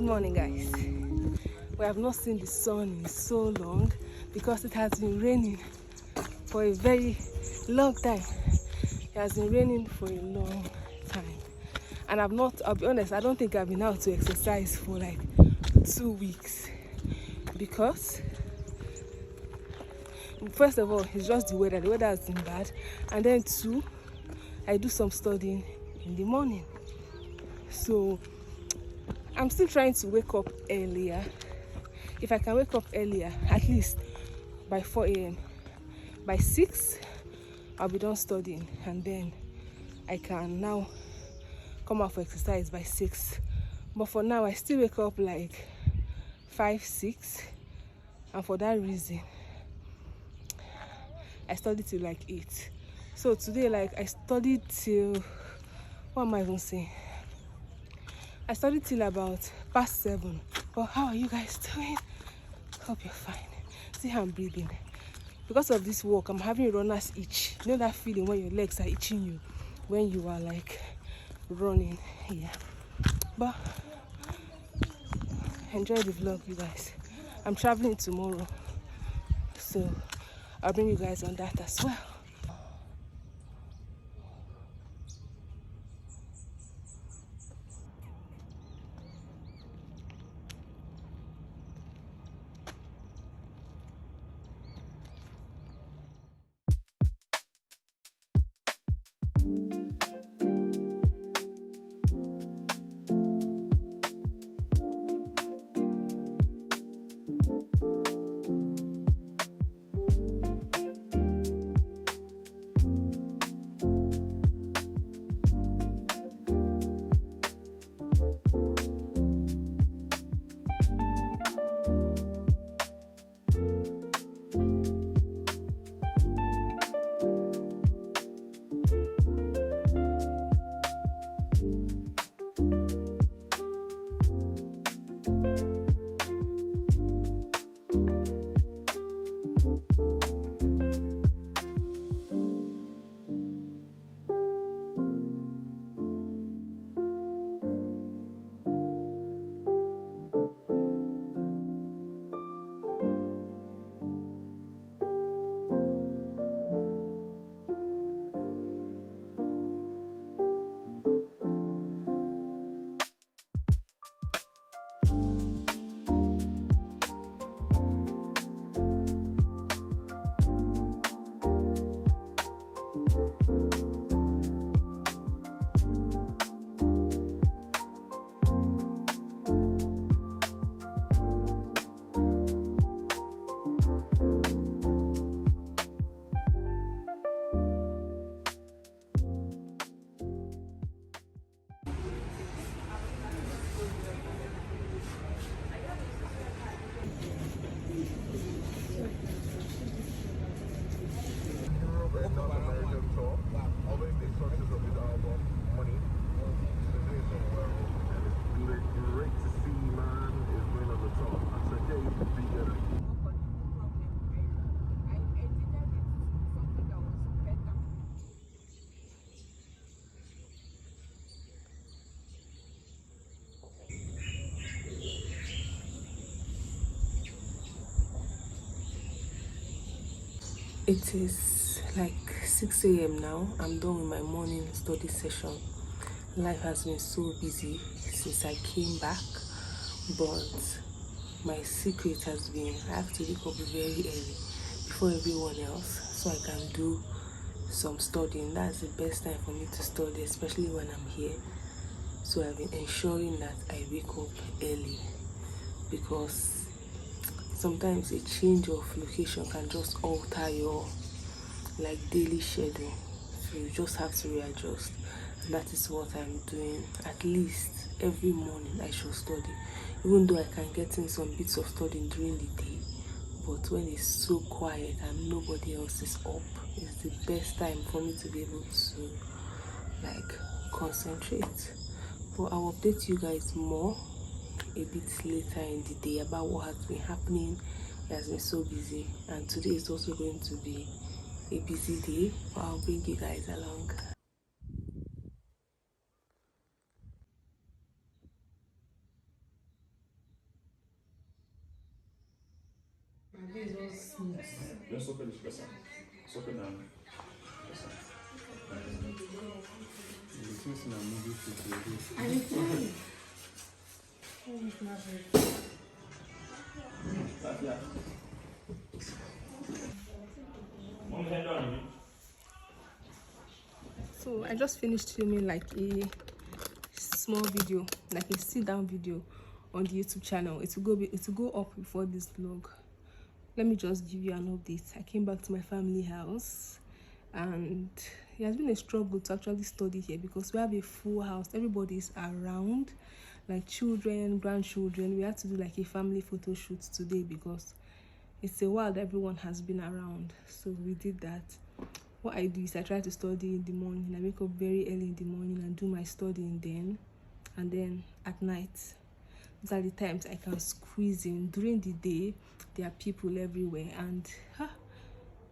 morning, guys. We have not seen the sun in so long because it has been raining for a very long time. It has been raining for a long time, and I'll be honest, I don't think I've been out to exercise for like 2 weeks because first of all, it's just the weather has been bad, and then two, I do some studying in the morning, so I'm still trying to wake up earlier. If I can wake up earlier, at least by 4 a.m. by 6, I'll be done studying, and then I can now come out for exercise by 6. But for now, I still wake up like 5, 6, and for that reason, I studied till like 8. So today, like, I studied till, what am I even saying? I studied till about past 7. But how are you guys doing? Hope you're fine. See how I'm breathing. Because of this walk, I'm having runner's itch. You know that feeling when your legs are itching you when you are like running? Yeah. But enjoy the vlog, you guys. I'm traveling tomorrow, so I'll bring you guys on that as well. It is like 6 a.m. now. I'm done with my morning study session. Life has been so busy since I came back, but my secret has been I have to wake up very early before everyone else so I can do some studying. That's the best time for me to study, especially when I'm here. So I've been ensuring that I wake up early, because sometimes a change of location can just alter your like daily schedule, so you just have to readjust, and that is what I'm doing. At least every morning I should study, even though I can get in some bits of studying during the day, but when it's so quiet and nobody else is up, it's the best time for me to be able to like concentrate. But I'll update you guys more a bit later in the day about what has been happening. It has been so busy, and today is also going to be a busy day, but I'll bring you guys along. This is all smooth. Just soak it, press it. Soak it down. Press it. The things in a movie should I need to. yeah. Mom, head on. So I just finished filming like a small video, like a sit down video on the YouTube channel. It will go up before this vlog. Let me just give you an update. I came back to my family house and it has been a struggle to actually study here because we have a full house. Everybody is around, like children, grandchildren. We had to do like a family photo shoot today because it's a while that everyone has been around. So we did that. What I do is I try to study in the morning. I wake up very early in the morning and do my studying then, and then at night. These are the times I can squeeze in. During the day, there are people everywhere, and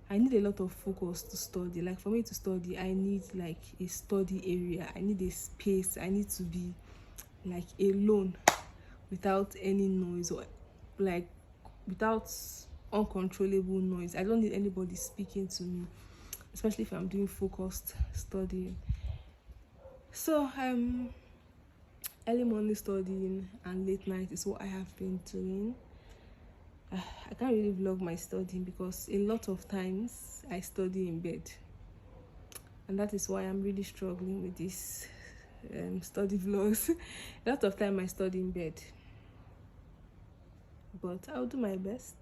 I need a lot of focus to study. Like for me to study, I need like a study area. I need a space. I need to be like alone, without any noise or like without uncontrollable noise. I don't need anybody speaking to me, especially if I'm doing focused studying. So early morning studying and late night is what I have been doing. I can't really vlog my studying because a lot of times I study in bed, and that is why I'm really struggling with this study vlogs. A lot of time I study in bed, but I'll do my best.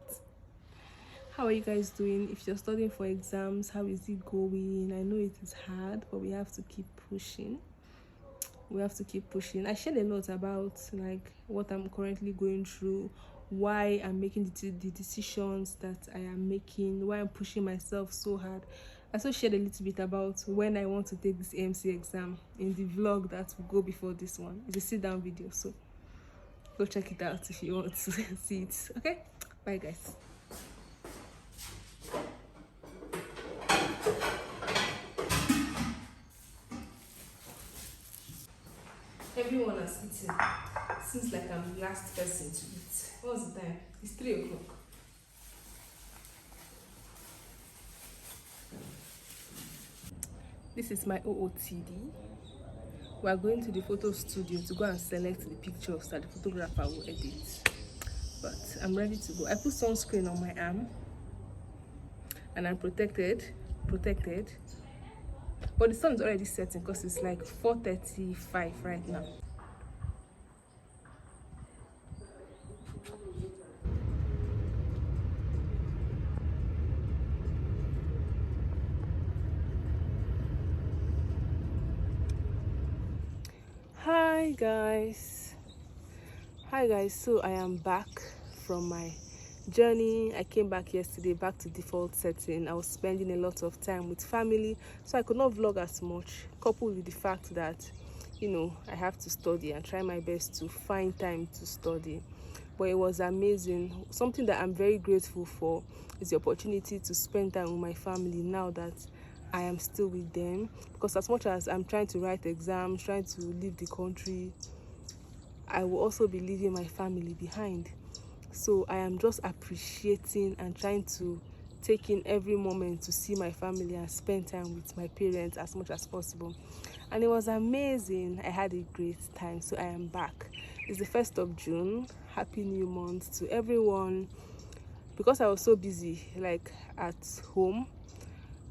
How are you guys doing? If you're studying for exams, how is it going? I know it is hard, but we have to keep pushing. I shared a lot about like what I'm currently going through, why I'm making the decisions that I am making, why I'm pushing myself so hard. I also shared a little bit about when I want to take this AMC exam in the vlog that will go before this one. It's a sit down video, so go check it out if you want to see it. Okay, bye guys. Everyone has eaten. Seems like I'm the last person to eat. What's the time? It's 3 o'clock. This is my OOTD. We are going to the photo studio to go and select the pictures that the photographer will edit. But I'm ready to go. I put sunscreen on my arm and I'm protected. But the sun is already setting because it's like 4:35 right now. Hi guys, so I am back from my journey. I came back yesterday, back to default setting. I was spending a lot of time with family, so I could not vlog as much, coupled with the fact that I have to study and try my best to find time to study. But it was amazing. Something that I'm very grateful for is the opportunity to spend time with my family now that I am still with them, because as much as I'm trying to write exams, trying to leave the country, I will also be leaving my family behind. So I am just appreciating and trying to take in every moment to see my family and spend time with my parents as much as possible. And it was amazing. I had a great time. So I am back. It's the 1st of June. Happy new month to everyone. Because I was so busy like at home,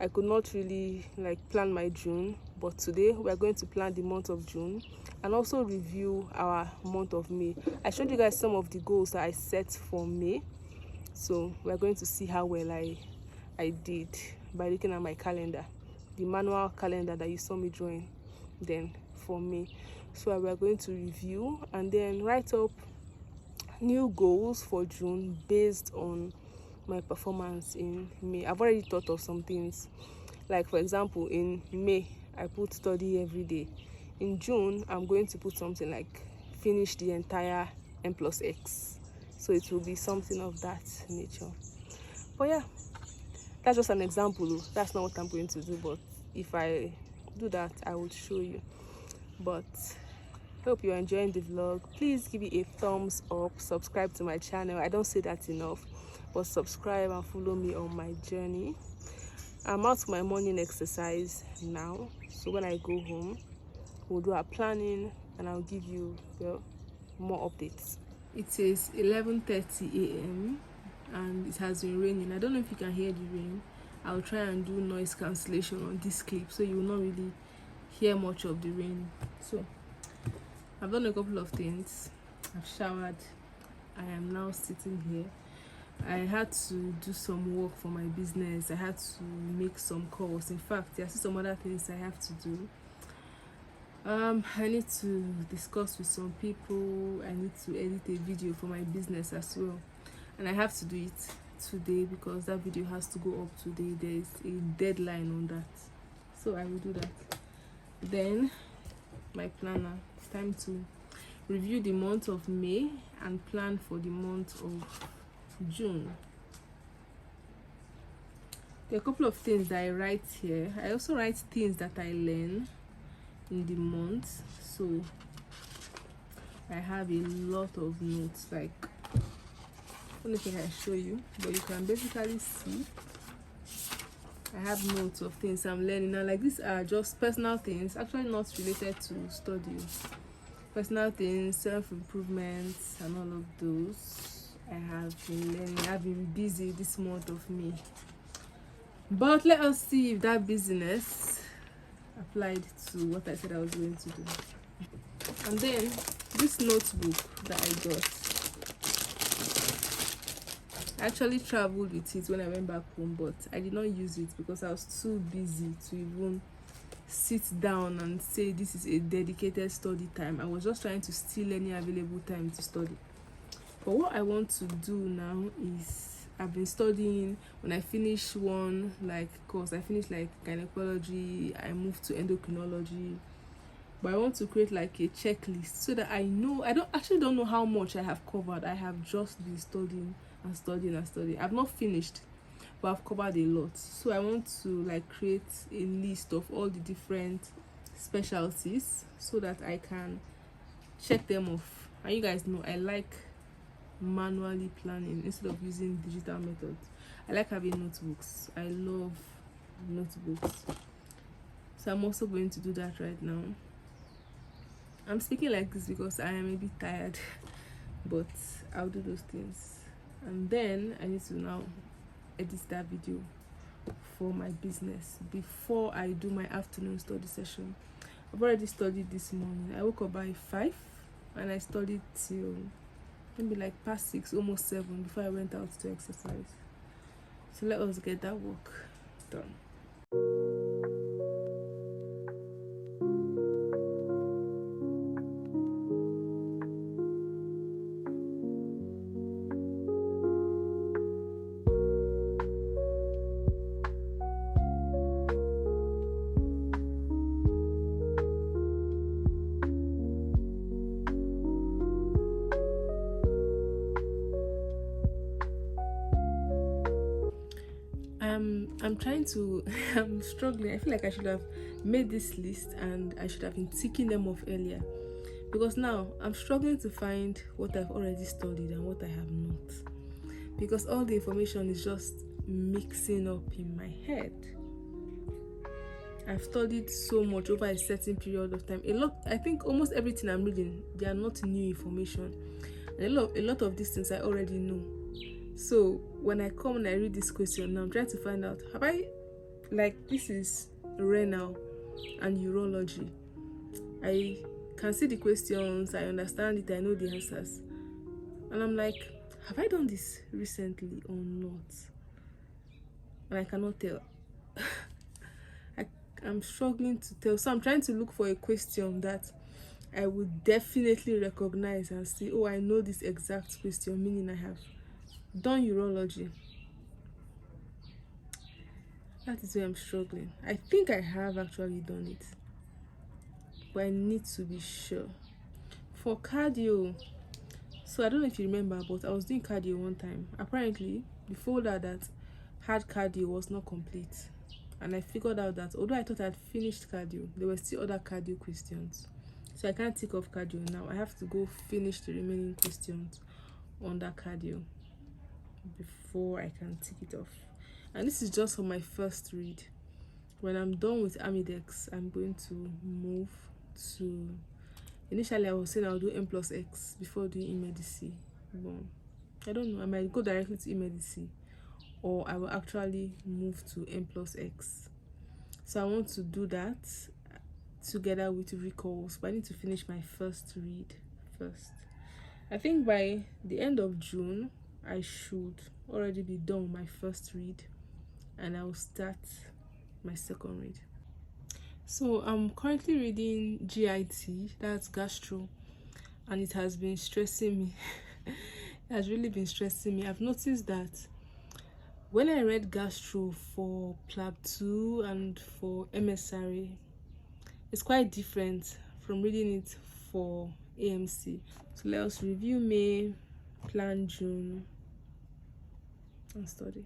I could not really plan my June, but today we are going to plan the month of June and also review our month of May. I showed you guys some of the goals that I set for May, so we are going to see how well I did by looking at my calendar, the manual calendar that you saw me drawing then for May. So we are going to review and then write up new goals for June based on my performance in May. I've already thought of some things, like for example in May I put study every day. In June I'm going to put something like finish the entire N+X, so it will be something of that nature. But yeah, that's just an example. That's not what I'm going to do, but if I do that I will show you. But Hope you're enjoying the vlog. Please give it a thumbs up, subscribe to my channel. I don't say that enough, but subscribe and follow me on my journey. I'm out for my morning exercise now, so when I go home we'll do our planning and I'll give you more updates. It is 11:30 a.m. and it has been raining. I don't know if you can hear the rain. I'll try and do noise cancellation on this clip so you will not really hear much of the rain. So I've done a couple of things. I've showered. I am now sitting here. I had to do some work for my business. I had to make some calls. In fact, there are some other things I have to do. I need to discuss with some people. I need to edit a video for my business as well, and I have to do it today because that video has to go up today. There's a deadline on that, so I will do that. Then my planner, it's time to review the month of May and plan for the month of June. There are a couple of things that I write here. I also write things that I learn in the month, so I have a lot of notes. Like, I don't know if I can show you, but you can basically see I have notes of things I'm learning now. Like, these are just personal things, actually not related to study. Personal things, self-improvement and all of those I have been learning. I've been busy this month of May, but let us see if that busyness applied to what I said I was going to do. And then this notebook that I got, I actually traveled with it when I went back home, but I did not use it because I was too busy to even sit down and say this is a dedicated study time. I was just trying to steal any available time to study. But what I want to do now is, I've been studying. When I finish one course, I finished like gynecology, I moved to endocrinology, but I want to create like a checklist so that I know. I don't know how much I have covered. I have just been studying and studying and studying. I've not finished, but I've covered a lot. So I want to like create a list of all the different specialties so that I can check them off. And you guys know I like manually planning instead of using digital methods. I like having notebooks. I love notebooks. So I'm also going to do that right now. I'm speaking like this because I am a bit tired, but I'll do those things. And then I need to now edit that video for my business before I do my afternoon study session. I've already studied this morning. I woke up by 5 and I studied till maybe like past 6, almost 7 before I went out to exercise. So let us get that work done. I'm trying to I'm struggling. I feel like I should have made this list and I should have been ticking them off earlier, because now I'm struggling to find what I've already studied and what I have not, because all the information is just mixing up in my head. I've studied so much over a certain period of time. I think almost everything I'm reading, they are not new information, and a lot of these things I already know. So when I come and I read this question now, I'm trying to find out, have I, like, this is renal and urology. I can see the questions, I understand it, I know the answers, and I'm like, have I done this recently or not? And I cannot tell. I'm struggling to tell. So I'm trying to look for a question that I would definitely recognize and say, oh, I know this exact question, meaning I have done urology. That is where I'm struggling. I think I have actually done it, but I need to be sure. For cardio, so I don't know if you remember, but I was doing cardio one time. Apparently the folder that had cardio was not complete, and I figured out that although I thought I'd finished cardio, there were still other cardio questions. So I can't tick off cardio now. I have to go finish the remaining questions under cardio before I can tick it off. And this is just for my first read. When I'm done with Amidex, I'm going to move to, initially I was saying I'll do M plus X before doing eMedici. But I don't know, I might go directly to eMedici, or I will actually move to M plus X. So I want to do that together with recalls, but I need to finish my first read first. I think by the end of June I should already be done with my first read, and I will start my second read. So I'm currently reading GIT, that's gastro, and it has been stressing me. It has really been stressing me. I've noticed that when I read gastro for PLAB 2 and for MSRA, it's quite different from reading it for AMC. So let us review May, plan June, and study.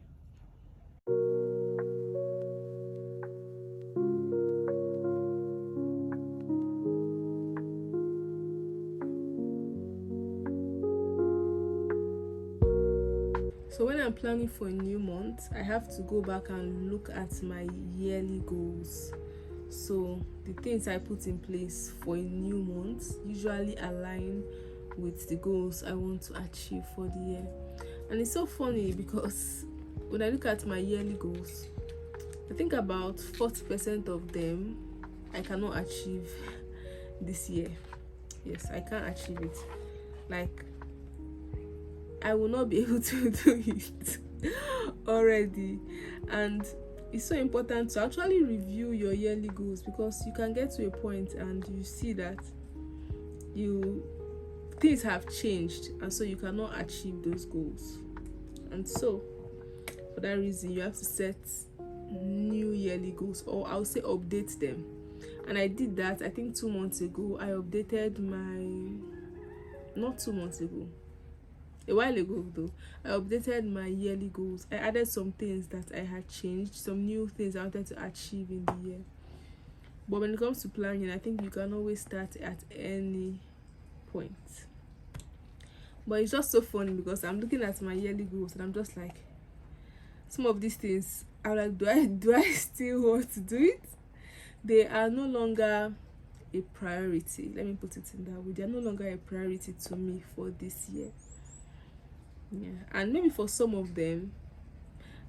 So when I'm planning for a new month, I have to go back and look at my yearly goals. So the things I put in place for a new month usually align with the goals I want to achieve for the year. And it's so funny because when I look at my yearly goals, I think about 40% of them I cannot achieve this year. Yes, I can't achieve it. Like, I will not be able to do it already. And it's so important to actually review your yearly goals, because you can get to a point and you see that things have changed, and so you cannot achieve those goals. And so for that reason, you have to set new yearly goals, or I'll say update them. And I did that, I think 2 months ago. I updated not 2 months ago, a while ago though, I updated my yearly goals. I added some things that I had changed, some new things I wanted to achieve in the year. But when it comes to planning, I think you can always start at any point. But it's just so funny because I'm looking at my yearly goals and I'm just like, some of these things, I'm like, do I still want to do it? They are no longer a priority. Let me put it in that way. They are no longer a priority to me for this year. Yeah, and maybe for some of them,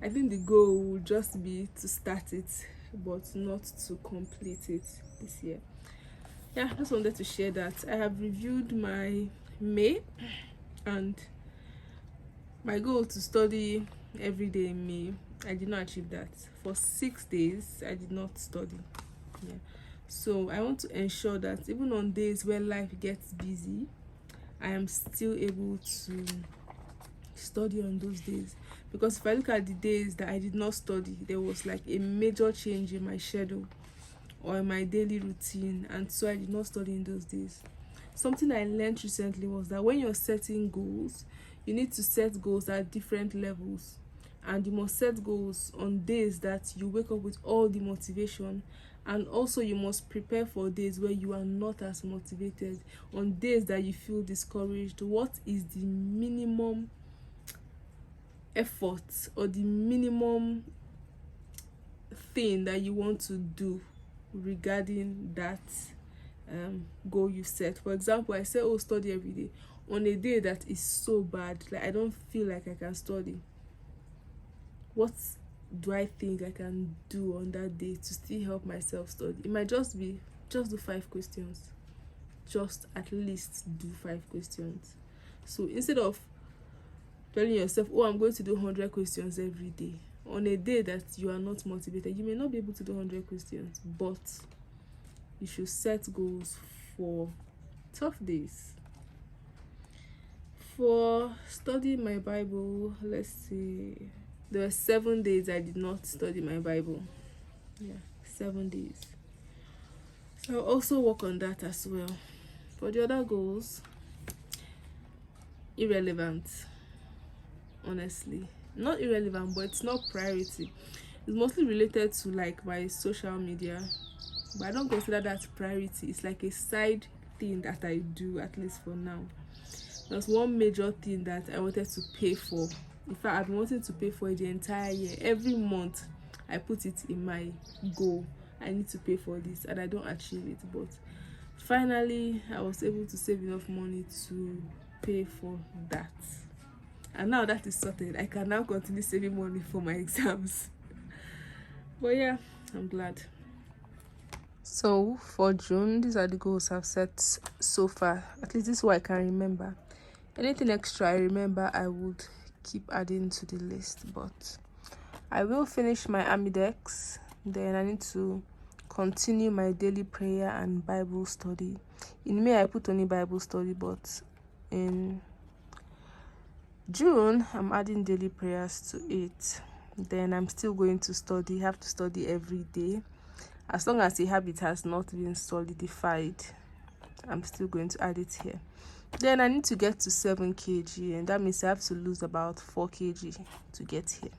I think the goal will just be to start it, but not to complete it this year. Yeah, I just wanted to share that. I have reviewed my May, and my goal to study every day in May, I did not achieve that. For 6 days, I did not study. Yeah, so I want to ensure that even on days where life gets busy, I am still able to study on those days. Because if I look at the days that I did not study, there was like a major change in my schedule or in my daily routine, and so I did not study in those days. Something I learned recently was that when you're setting goals, you need to set goals at different levels, and you must set goals on days that you wake up with all the motivation, and also you must prepare for days where you are not as motivated, on days that you feel discouraged. What is the minimum effort or the minimum thing that you want to do regarding that goal you set? For example, I say, study every day. On a day that is so bad, like I don't feel like I can study, what do I think I can do on that day to still help myself study? It might just be do 5 questions, just at least do 5 questions. So instead of telling yourself, I'm going to do 100 questions every day, on a day that you are not motivated, you may not be able to do 100 questions, but you should set goals for tough days. For studying my Bible, let's see, there were 7 days I did not study my Bible. Yeah, 7 days. So I'll also work on that as well. For the other goals, irrelevant. Honestly, not irrelevant, but it's not priority. It's mostly related to like my social media, but I don't consider that priority. It's like a side thing that I do, at least for now. There's one major thing that I wanted to pay for. In fact, I've been wanting to pay for it the entire year. Every month I put it in my goal, I need to pay for this, and I don't achieve it, but finally I was able to save enough money to pay for that, and now that is sorted, I can now continue saving money for my exams. But yeah, I'm glad. So for June, these are the goals I've set so far. At least this is what I can remember. Anything extra I remember, I would keep adding to the list. But I will finish my Amidex. Then I need to continue my daily prayer and Bible study. In May, I put only Bible study, but in June, I'm adding daily prayers to it. Then I'm still going to study. Have to study every day. As long as the habit has not been solidified, I'm still going to add it here. Then I need to get to 7 kg, and that means I have to lose about 4 kg to get here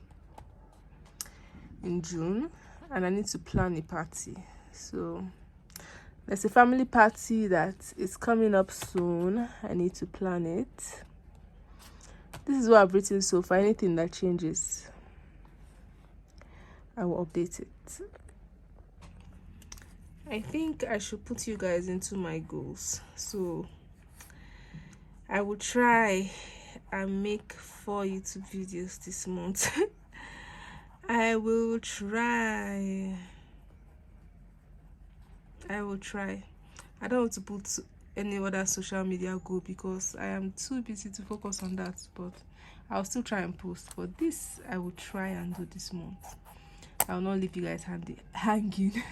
in June. And I need to plan a party. So there's a family party that is coming up soon. I need to plan it. This is what I've written so far. Anything that changes, I will update it. I think I should put you guys into my goals. So I will try and make 4 YouTube videos this month. I will try. I don't want to put any other social media goal because I am too busy to focus on that, but I'll still try and post. But this I will try and do this month. I will not leave you guys hanging.